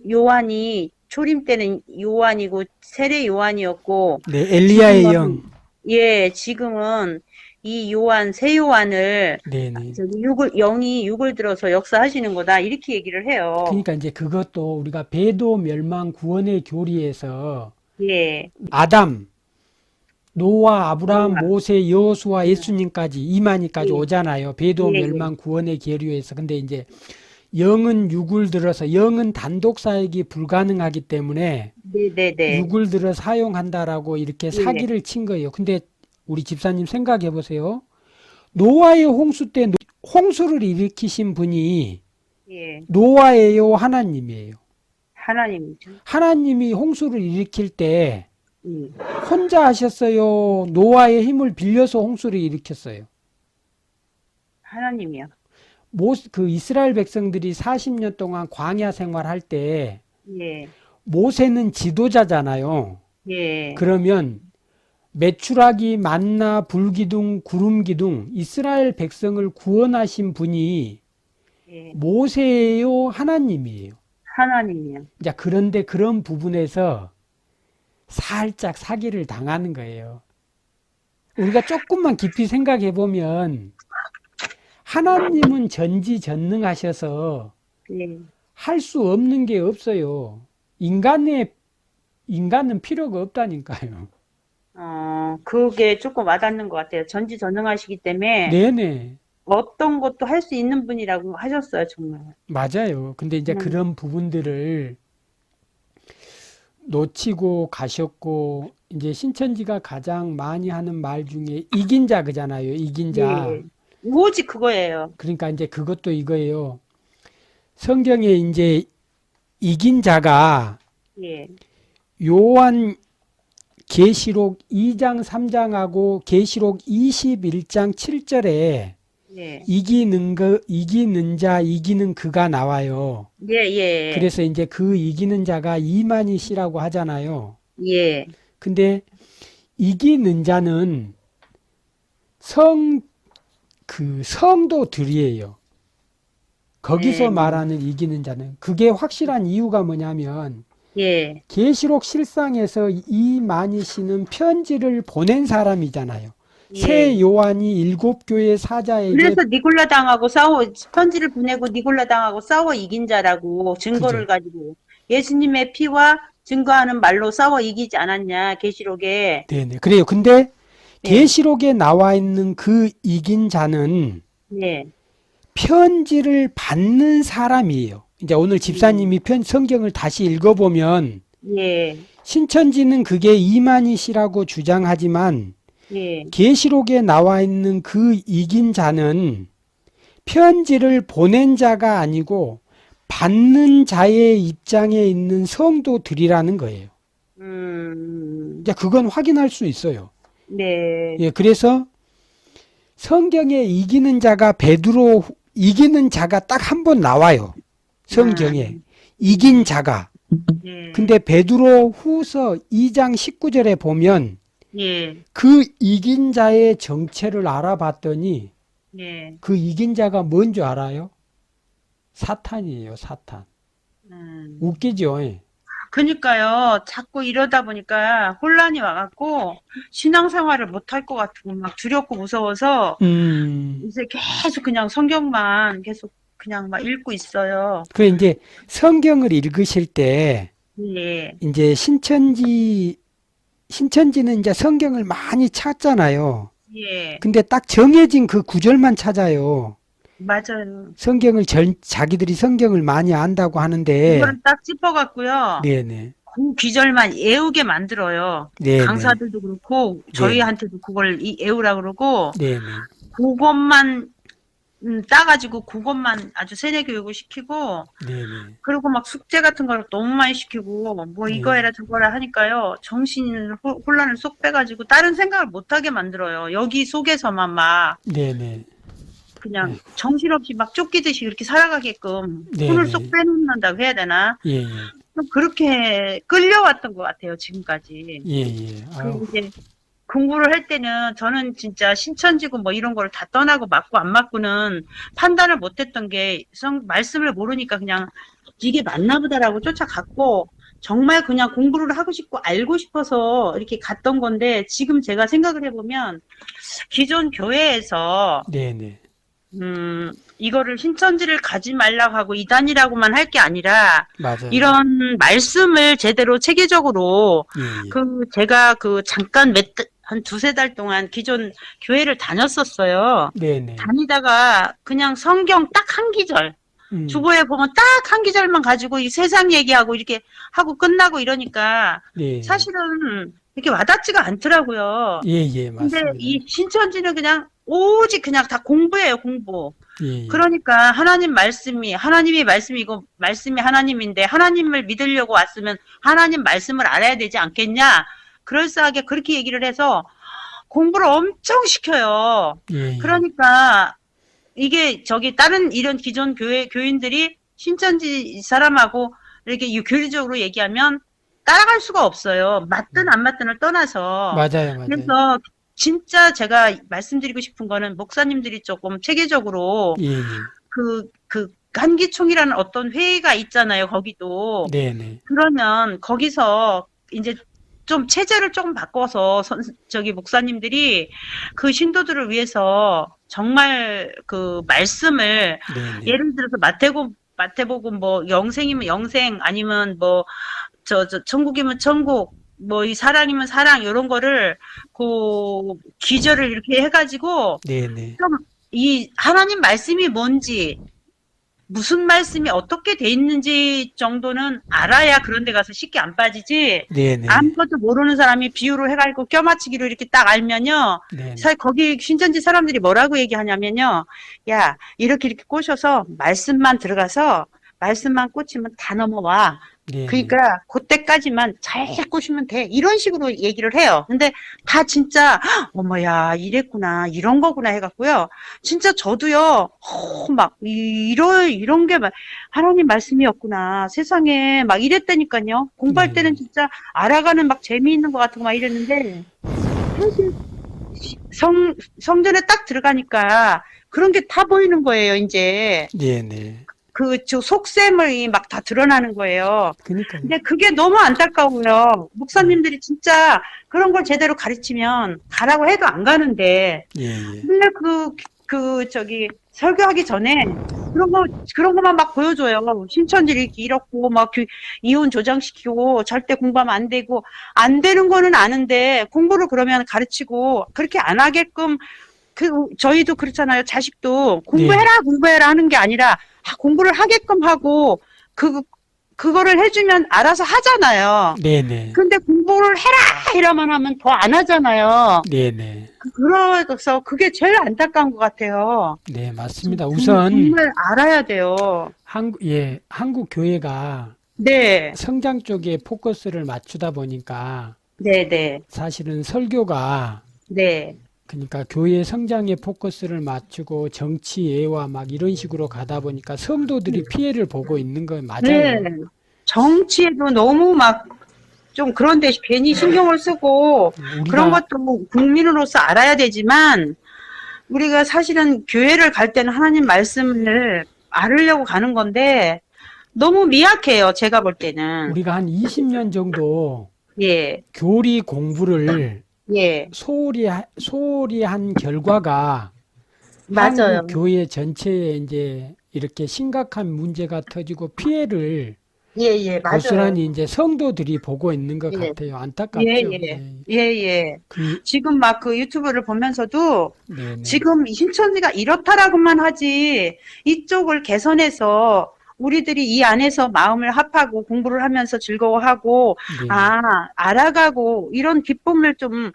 요한이 초림 때는 요한이고 세례 요한이었고 네, 엘리야의 지금은 영. 지금은 이 요한 새 요한을 네네. 저기 영이 육을 들어서 역사하시는 거다 이렇게 얘기를 해요. 그러니까 이제 그것도 우리가 배도 멸망 구원의 교리에서 예, 아담, 노아, 아브라함, 노아. 모세, 여호수아, 예수님까지 이만희까지 예, 오잖아요. 배도 예, 멸망 구원의 계류에서. 근데 이제 영은 육을 들어서 영은 단독 사역이 불가능하기 때문에 네. 육을 들어 사용한다라고 이렇게 예, 사기를 친 거예요. 근데 우리 집사님 생각해 보세요. 노아의 홍수 때 홍수를 일으키신 분이 예, 노아예요, 하나님이에요? 하나님이죠. 하나님이 홍수를 일으킬 때 예, 혼자 하셨어요? 노아의 힘을 빌려서 홍수를 일으켰어요? 하나님이요. 그 이스라엘 백성들이 40년 동안 광야 생활할 때 예, 모세는 지도자잖아요. 예, 그러면 메추라기, 만나, 불기둥, 구름기둥 이스라엘 백성을 구원하신 분이 예, 모세예요, 하나님이에요? 하나님이요. 자, 그런데 그런 부분에서 살짝 사기를 당하는 거예요. 우리가 조금만 깊이 생각해 보면 하나님은 전지전능하셔서 예, 할 수 없는 게 없어요. 인간은 필요가 없다니까요. 그게 조금 와닿는 것 같아요. 전지전능하시기 때문에 네네. 어떤 것도 할 수 있는 분이라고 하셨어요, 정말. 맞아요. 근데 이제 음, 그런 부분들을 놓치고 가셨고, 이제 신천지가 가장 많이 하는 말 중에 이긴 자 그잖아요. 이긴 자. 예, 오직 그거예요. 그러니까 이제 그것도 이거예요. 성경에 이제 이긴 자가 예, 요한 계시록 2장 3장하고 계시록 21장 7절에 예, 이기는 자, 이기는 그가 나와요. 예, 그래서 이제 그 이기는 자가 이만희시라고 하잖아요. 예, 근데 이기는 자는 성도들이에요. 거기서 예, 말하는 이기는 자는 그게 확실한 이유가 뭐냐면 예, 계시록 실상에서 이만희씨는 편지를 보낸 사람이잖아요. 새 예. 요한이 7교회 사자에게 그래서 니골라 당하고 편지를 보내고 니골라 당하고 싸워 이긴 자라고 그죠. 증거를 가지고 예수님의 피와 증거하는 말로 싸워 이기지 않았냐, 계시록에. 네네. 그래요. 근데 예, 계시록에 나와 있는 그 이긴 자는 예, 편지를 받는 사람이에요. 이제 오늘 집사님이 성경을 다시 읽어보면 예, 신천지는 그게 이만희씨라고 주장하지만 예, 계시록에 나와 있는 그 이긴 자는 편지를 보낸 자가 아니고 받는 자의 입장에 있는 성도들이라는 거예요. 이제 그건 확인할 수 있어요. 네, 예, 그래서 성경에 이기는 자가 이기는 자가 딱 한 번 나와요. 성경에 이긴 자가. 예, 근데 베드로 후서 2장 19절에 보면 예, 그 이긴 자의 정체를 알아봤더니 예, 그 이긴 자가 뭔 줄 알아요? 사탄이에요, 사탄. 웃기죠? 예. 그니까요, 자꾸 이러다 보니까 혼란이 와갖고 신앙생활을 못할 것 같고 막 두렵고 무서워서 이제 계속 그냥 성경만 계속 그냥 막 읽고 있어요. 그래, 이제 성경을 읽으실 때 예, 이제 신천지는 이제 성경을 많이 찾잖아요. 예, 근데 딱 정해진 그 구절만 찾아요. 맞아요. 자기들이 성경을 많이 안다고 하는데, 그거를 딱 짚어갖고요. 네네, 그 귀절만 애우게 만들어요. 네네, 강사들도 그렇고 네네, 저희한테도 그걸 애우라 그러고 네네, 그것만 따가지고 그것만 아주 세뇌 교육을 시키고 네네, 그리고 막 숙제 같은 걸 너무 많이 시키고 뭐 이거 네, 해라 저거 해라 하니까요. 정신 혼란을 쏙 빼가지고 다른 생각을 못하게 만들어요. 여기 속에서만 막 네네, 그냥 아이고, 정신없이 막 쫓기듯이 그렇게 살아가게끔 손을 쏙 네네, 빼놓는다고 해야 되나? 예, 예, 그렇게 끌려왔던 것 같아요, 지금까지. 예, 예, 아우, 그리고 이제 공부를 할 때는 저는 진짜 신천지고 뭐 이런 걸 다 떠나고 맞고 안 맞고는 판단을 못 했던 게 말씀을 모르니까 그냥 이게 맞나 보다라고 쫓아갔고 정말 그냥 공부를 하고 싶고 알고 싶어서 이렇게 갔던 건데 지금 제가 생각을 해보면 기존 교회에서 네네. 이거를 신천지를 가지 말라고 하고 이단이라고만 할 게 아니라 맞아요. 이런 말씀을 제대로 체계적으로 예, 예. 제가 잠깐 한 두세 달 동안 기존 교회를 다녔었어요. 네네. 다니다가 그냥 성경 딱 한 기절, 주보에 보면 딱 한 기절만 가지고 이 세상 얘기하고 이렇게 하고 끝나고 이러니까 네. 사실은 이렇게 와닿지가 않더라고요. 예, 예, 근데 맞습니다. 이 신천지는 그냥 오직 그냥 다 공부예요, 공부. 예, 예. 그러니까 하나님이 말씀이고 말씀이 하나님인데 하나님을 믿으려고 왔으면 하나님 말씀을 알아야 되지 않겠냐? 그럴싸하게 그렇게 얘기를 해서 공부를 엄청 시켜요. 예, 예. 그러니까 이게 다른 이런 기존 교인들이 신천지 사람하고 이렇게 교리적으로 얘기하면 따라갈 수가 없어요. 맞든 안 맞든을 떠나서. 맞아요, 맞아요. 그래서 진짜 제가 말씀드리고 싶은 거는 목사님들이 조금 체계적으로 예, 예. 한기총이라는 어떤 회의가 있잖아요, 거기도. 네네. 그러면 거기서 이제 좀 체제를 조금 바꿔서 목사님들이 그 신도들을 위해서 정말 그 말씀을 네네. 예를 들어서 마태복음 뭐 영생이면 영생 아니면 뭐 천국이면 천국 뭐 이 사랑이면 사랑 이런 거를 기절을 이렇게 해가지고 네네. 좀 이 하나님 말씀이 뭔지 무슨 말씀이 어떻게 돼 있는지 정도는 알아야 그런 데 가서 쉽게 안 빠지지. 네네. 아무것도 모르는 사람이 비유를 해가지고 껴맞추기로 이렇게 딱 알면요. 네네. 사실 거기 신천지 사람들이 뭐라고 얘기하냐면요. 야, 이렇게 꼬셔서 말씀만 들어가서 말씀만 꽂히면 다 넘어와. 네네. 그러니까 그때까지만 잘 꼬시면 돼. 이런 식으로 얘기를 해요. 근데 다 진짜 어머야 이랬구나 이런 거구나 해갖고요. 진짜 저도요. 막 이런 게 막 하나님 말씀이었구나. 세상에 막 이랬다니까요. 공부할 때는 진짜 알아가는 막 재미있는 것 같고 막 이랬는데 사실 성전에 딱 들어가니까 그런 게 다 보이는 거예요. 이제 네네. 저 속셈을 막 다 드러나는 거예요. 그니까요. 근데 그게 너무 안타까워요. 목사님들이 진짜 그런 걸 제대로 가르치면 가라고 해도 안 가는데. 예, 예. 근데 설교하기 전에 그런 거만 막 보여줘요. 신천지를 이렇고, 막 이혼 조장시키고, 절대 공부하면 안 되고, 안 되는 거는 아는데, 공부를 그러면 가르치고, 그렇게 안 하게끔, 저희도 그렇잖아요. 자식도 공부해라 하는 게 아니라, 공부를 하게끔 하고, 그거를 해주면 알아서 하잖아요. 네네. 근데 공부를 해라! 이러면 하면 더 안 하잖아요. 네네. 그래서 그게 제일 안타까운 것 같아요. 네, 맞습니다. 우선 정말 알아야 돼요. 한국 교회가 네, 성장 쪽에 포커스를 맞추다 보니까 네, 네, 사실은 설교가 네, 그러니까 교회 성장에 포커스를 맞추고 정치 예와 막 이런 식으로 가다 보니까 성도들이 피해를 보고 있는 건 맞아요. 네. 정치에도 너무 막 좀 그런데 괜히 신경을 쓰고 그런 우리가 것도 국민으로서 알아야 되지만 우리가 사실은 교회를 갈 때는 하나님 말씀을 알으려고 가는 건데 너무 미약해요. 제가 볼 때는. 우리가 한 20년 정도 예, 교리 공부를 예, 소홀히 한 결과가 맞아요. 한국 교회 전체에 이제 이렇게 심각한 문제가 터지고 피해를 예, 예, 맞아요. 고스란히 이제 성도들이 보고 있는 것 예. 같아요. 안타깝죠. 예, 예, 예, 예. 지금 막 유튜브를 보면서도 네네. 지금 신천지가 이렇다라고만 하지 이쪽을 개선해서 우리들이 이 안에서 마음을 합하고 공부를 하면서 즐거워하고 네. 알아가고 이런 기쁨을 좀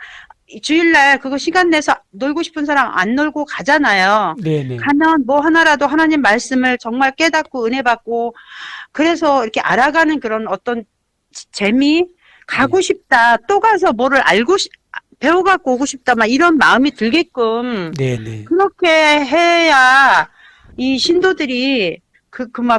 주일날 그거 시간 내서 놀고 싶은 사람 안 놀고 가잖아요. 네네. 가면 뭐 하나라도 하나님 말씀을 정말 깨닫고 은혜 받고 그래서 이렇게 알아가는 그런 어떤 재미 가고 싶다. 또 가서 뭐를 배워갖고 오고 싶다. 막 이런 마음이 들게끔 네네. 그렇게 해야 이 신도들이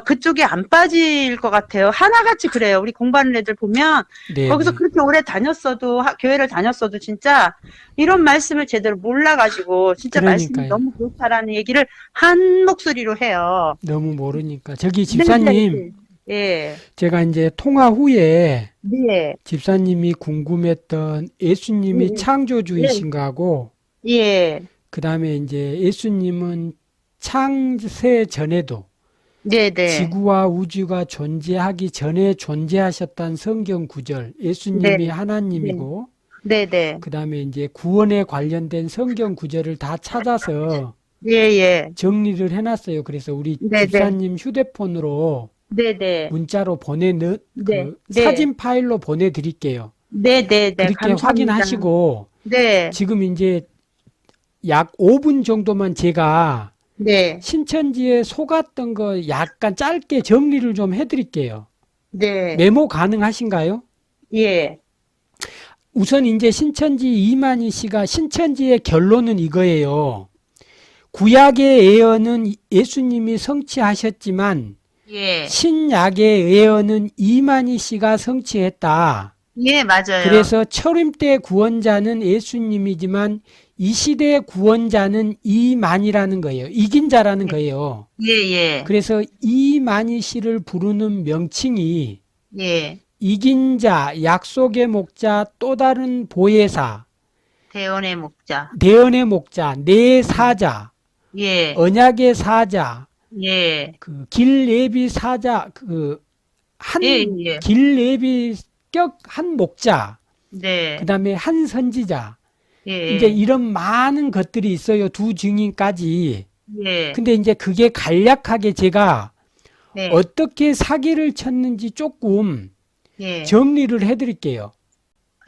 그쪽에 안 빠질 것 같아요. 하나같이 그래요. 우리 공부하는 애들 보면 네네. 거기서 그렇게 오래 다녔어도 교회를 다녔어도 진짜 이런 말씀을 제대로 몰라가지고 진짜 말씀이 그러니까요. 너무 그렇다라는 얘기를 한 목소리로 해요. 너무 모르니까. 저기 집사님, 네, 예. 제가 이제 통화 후에 네. 집사님이 궁금했던 예수님이 네. 창조주이신가 하고, 예. 그 다음에 이제 예수님은 창세 전에도 네, 네. 지구와 우주가 존재하기 전에 존재하셨다는 성경 구절, 네. 예수님이 네. 하나님이고, 네, 네. 그 다음에 이제 구원에 관련된 성경 구절을 다 찾아서 예, 예. 정리를 해놨어요. 그래서 우리 네, 네. 집사님 휴대폰으로 네, 네. 문자로 네. 그 네. 사진 파일로 보내드릴게요. 네, 네, 네. 그렇게 감사합니다. 확인하시고, 네. 지금 이제 약 5분 정도만 제가 네. 신천지에 속았던 거 약간 짧게 정리를 좀 해드릴게요. 네. 메모 가능하신가요? 예. 우선 이제 신천지 이만희 씨가 신천지의 결론은 이거예요. 구약의 예언은 예수님이 성취하셨지만 예. 신약의 예언은 이만희 씨가 성취했다. 예, 맞아요. 그래서 초림 때 구원자는 예수님이지만 이 시대의 구원자는 이만희라는 거예요. 이긴 자라는 거예요. 예, 예. 그래서 이만희 씨를 부르는 명칭이 예. 이긴 자, 약속의 목자, 또 다른 보혜사, 대원의 목자. 대언의 목자, 내 사자, 예. 언약의 사자, 예. 그 길레비 사자, 그 한 예, 예. 길레비격 한 목자, 네. 그다음에 한 선지자. 예. 이제 이런 많은 것들이 있어요. 두 증인까지. 예. 근데 이제 그게 간략하게 제가 네. 어떻게 사기를 쳤는지 조금 예. 정리를 해드릴게요.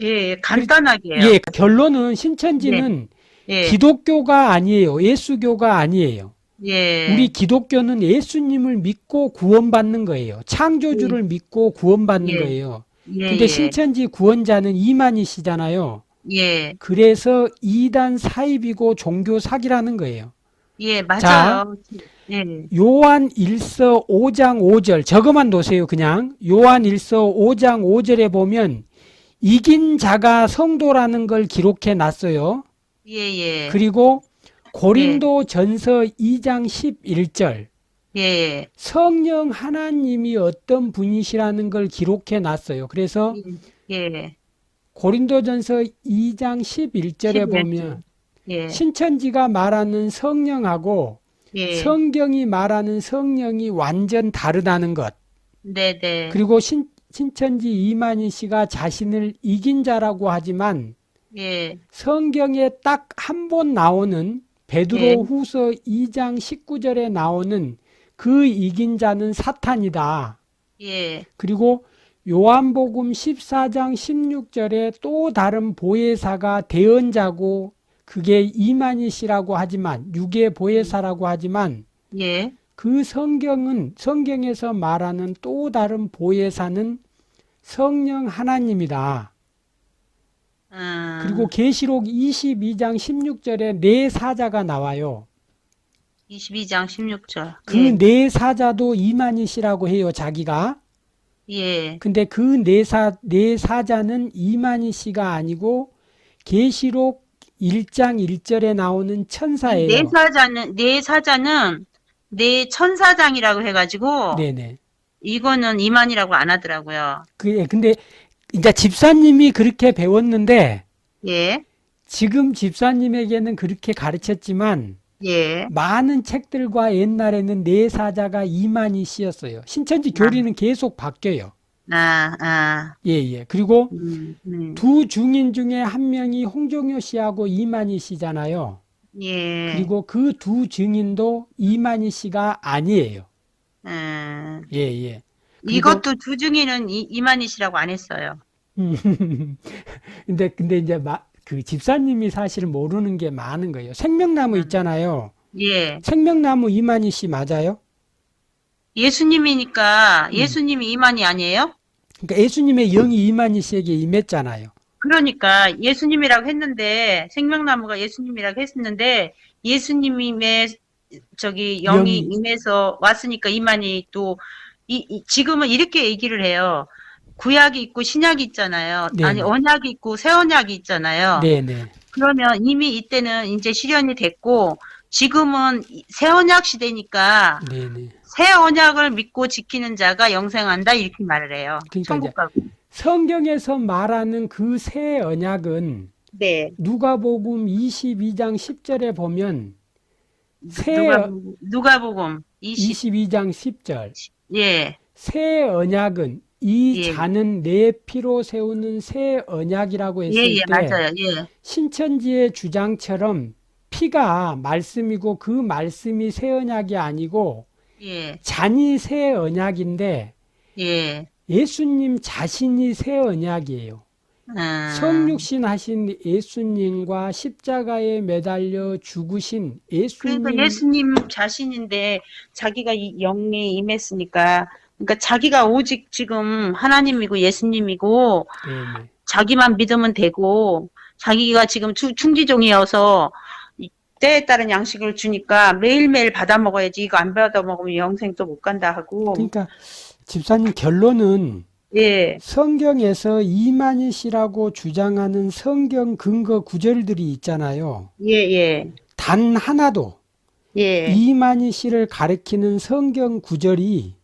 예, 간단하게요. 예, 결론은 신천지는 예. 기독교가 아니에요. 예수교가 아니에요. 예. 우리 기독교는 예수님을 믿고 구원받는 거예요. 창조주를 믿고 구원받는 예. 거예요. 예. 근데 예. 신천지 구원자는 이만희시잖아요. 예. 그래서 이단 사입이고 종교 사기라는 거예요. 예, 맞아요. 자, 예. 요한 1서 5장 5절 저것만 놓으세요. 그냥 요한 1서 5장 5절에 보면 이긴 자가 성도라는 걸 기록해 놨어요. 예, 예. 그리고 고린도 전서 2장 11절 예. 성령 하나님이 어떤 분이시라는 걸 기록해 놨어요. 그래서 예. 고린도전서 2장 11절에 보면 예. 신천지가 말하는 성령하고 예. 성경이 말하는 성령이 완전 다르다는 것. 네, 네. 그리고 신천지 이만희 씨가 자신을 이긴 자라고 하지만 예. 성경에 딱 한 번 나오는 베드로 예. 후서 2장 19절에 나오는 그 이긴 자는 사탄이다. 예. 그리고 요한복음 14장 16절에 또 다른 보혜사가 대언자고 그게 이만희 씨라고 하지만 유괴 보혜사라고 하지만 예. 그 성경에서 말하는 또 다른 보혜사는 성령 하나님이다. 그리고 계시록 22장 16절에 네 사자가 나와요. 22장 16절. 그 네 사자도 이만희 씨라고 해요, 자기가. 예. 근데 그 네 사자는 이만희 씨가 아니고 계시록 1장 1절에 나오는 천사예요. 네 사자는 네 천사장이라고 해가지고 네네. 이거는 이만이라고 안 하더라고요. 근데 이제 집사님이 그렇게 배웠는데 예. 지금 집사님에게는 그렇게 가르쳤지만 예. 많은 책들과 옛날에는 네 사자가 이만희 씨였어요. 신천지 교리는 계속 바뀌어요. 예. 그리고 두 중인 중에 한 명이 홍종효 씨하고 이만희 씨잖아요. 예. 그리고 그 두 증인도 이만희 씨가 아니에요. 예. 이것도 두 중에는 이만희씨라고 안 했어요. 근데 이제 그 집사님이 사실 모르는 게 많은 거예요. 생명나무 있잖아요. 예. 생명나무 이만희 씨 맞아요? 예수님이니까 예수님이 이만희 아니에요? 그러니까 예수님의 영이 이만희 씨에게 임했잖아요. 그러니까 예수님이라고 했는데 생명나무가 예수님이라고 했었는데 예수님의 저기 영이 임해서 왔으니까 이만희 또 지금은 이렇게 얘기를 해요. 구약이 있고 신약이 있잖아요. 네네. 아니 언약이 있고 새 언약이 있잖아요. 네네. 그러면 이미 이때는 이제 실현이 됐고 지금은 새 언약 시대니까 네네. 새 언약을 믿고 지키는 자가 영생한다 이렇게 말을 해요. 그러니까 천국 이제 가고. 성경에서 말하는 그 새 언약은 네. 누가복음 22장 10절에 보면 새 누가복음 22장 10절 예. 새 언약은 이 예. 자는 내 피로 세우는 새 언약이라고 했을 예, 예, 때 맞아요. 예. 신천지의 주장처럼 피가 말씀이고 그 말씀이 새 언약이 아니고 예. 잔이 새 언약인데 예. 예수님 자신이 새 언약이에요. 성육신 하신 예수님과 십자가에 매달려 죽으신 예수님. 그러니까 예수님 자신인데 자기가 이 영에 임했으니까 그러니까 자기가 오직 지금 하나님이고 예수님이고 네네. 자기만 믿으면 되고 자기가 지금 충지종이어서 때에 따른 양식을 주니까 매일매일 받아 먹어야지 이거 안 받아 먹으면 영생 또 못 간다 하고. 그러니까 집사님 결론은 예. 성경에서 이만희씨라고 주장하는 성경 근거 구절들이 있잖아요. 예, 예. 단 하나도 예. 이만희씨를 가리키는 성경 구절이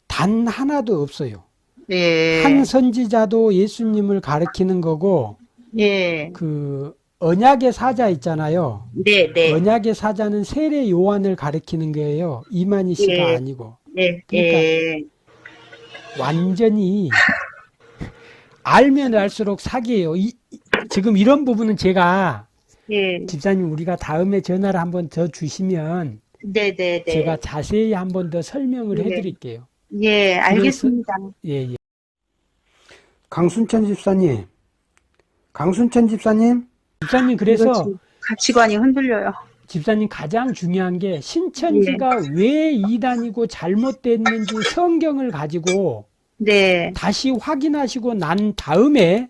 단 하나도 없어요. 예. 한 선지자도 예수님을 가리키는 거고 예. 그 언약의 사자 있잖아요. 네, 네. 언약의 사자는 세례 요한을 가리키는 거예요. 이만희씨가 예. 아니고. 예. 그러니까 예. 완전히 알면 알수록 사기예요. 지금 이런 부분은 제가 예. 집사님 우리가 다음에 전화를 한번 더 주시면 네, 네, 네. 제가 자세히 한번 더 설명을 네. 해드릴게요. 예, 알겠습니다. 예, 예. 강순천 집사님, 집사님 그래서 이거 가치관이 흔들려요. 집사님 가장 중요한 게 신천지가 왜 이단이고 잘못됐는지 성경을 가지고 네, 다시 확인하시고 난 다음에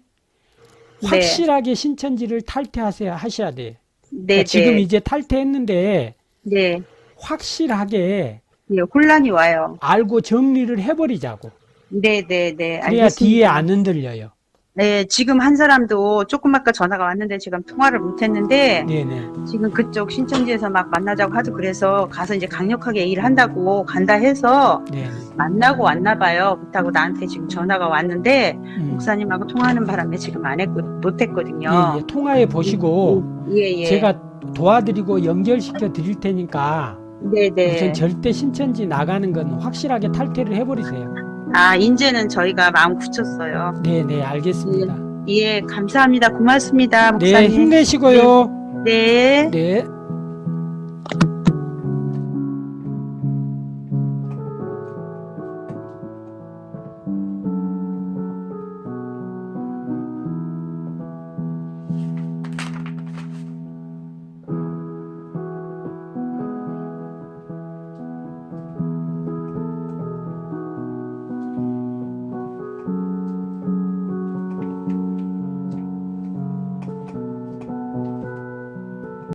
확실하게 신천지를 하셔야 돼요. 네, 그러니까 지금 네, 이제 탈퇴했는데 네, 확실하게 예, 혼란이 와요. 알고 정리를 해버리자고. 네, 네, 네, 그래야 알겠습니다. 뒤에 안 흔들려요. 네, 지금 한 사람도 조금 아까 전화가 왔는데 지금 통화를 못했는데 네네. 지금 그쪽 신천지에서 막 만나자고 하도 그래서 가서 이제 강력하게 일한다고 간다 해서 네네. 만나고 왔나 봐요. 그렇다고 나한테 지금 전화가 왔는데 음. 목사님하고 통화하는 바람에 지금 못했거든요. 예, 예. 통화해 보시고 예, 예. 제가 도와드리고 연결시켜 드릴 테니까 네, 네. 우선 절대 신천지 나가는 건 확실하게 탈퇴를 해버리세요. 아, 이제는 저희가 마음 굳혔어요. 네네, 알겠습니다. 예, 감사합니다. 고맙습니다, 네, 목사님. 힘내시고요. 네. 네.